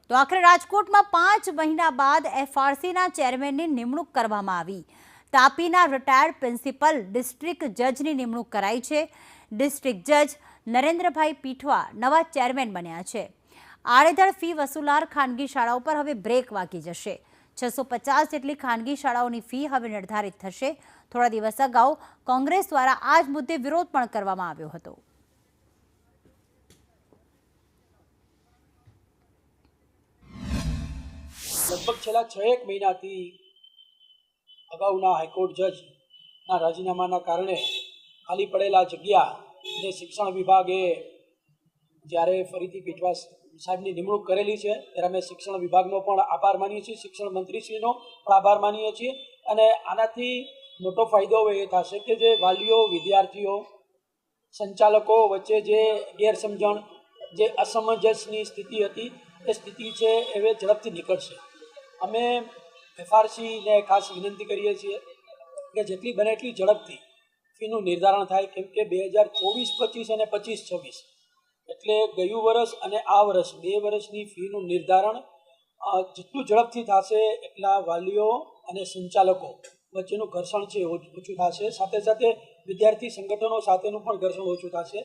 તો આખરે રાજકોટમાં 5 મહિના બાદ એફઆરસીના ચેરમેનની નિમણૂક કરવામાં આવી। તાપીના રિટાયર્ડ પ્રિન્સિપલ ડિસ્ટ્રિક્ટ જજની નિમણૂક કરાઈ છે। ડિસ્ટ્રિક્ટ જજ નરેન્દ્રભાઈ પીઠવા નવા ચેરમેન બન્યા છે। આડેધડ ફી વસૂલાર ખાનગી શાળાઓ પર હવે બ્રેક વાગી જશે। 650 જેટલી ખાનગી શાળાઓની ફી હવે નિર્ધારિત થશે। થોડા દિવસ અગાઉ કોંગ્રેસ દ્વારા આ જ મુદ્દે વિરોધ પણ કરવામાં આવ્યો હતો। लगभग छेल्ला 6 महीनाथी अगाऊना हाईकोर्ट जजना राजीनामाना कारणे खाली पड़ेला जग्या ने शिक्षण विभागे ज्यारे फरीथी पीठवा साहेबनी निमणूक करेली छे त्यारे अमे शिक्षण विभागनो पण आभार मानीए छीए, शिक्षण मंत्रीश्रीनो पण आभार मानीए छीए। अने आनाथी मोटो फायदो ए थशे के जे वालीओ, विद्यार्थीओ, संचालको वच्चे जे गैरसमजण, जे असमंजसनी स्थिति हती ए स्थिति छे ए झड़पथी निकळशे। अमे एफआरसी ने खास विनंती करीए छीए कि जेटली बने एटली झड़पथी फीનું निर्धारण थाय, केम के 2024-25 અને 25-26 એટલે ગયું વર્ષ અને આ વર્ષ 2 વર્ષની ફીનું નિર્ધારણ જેટલું ઝડપથી થશે એટલા વાલીઓ અને સંચાલકો વચ્ચેનું ઘર્ષણ છે ઓછું થશે। સાથે સાથે વિદ્યાર્થી સંગઠનો સાથેનું પણ ઘર્ષણ ઓછું થશે।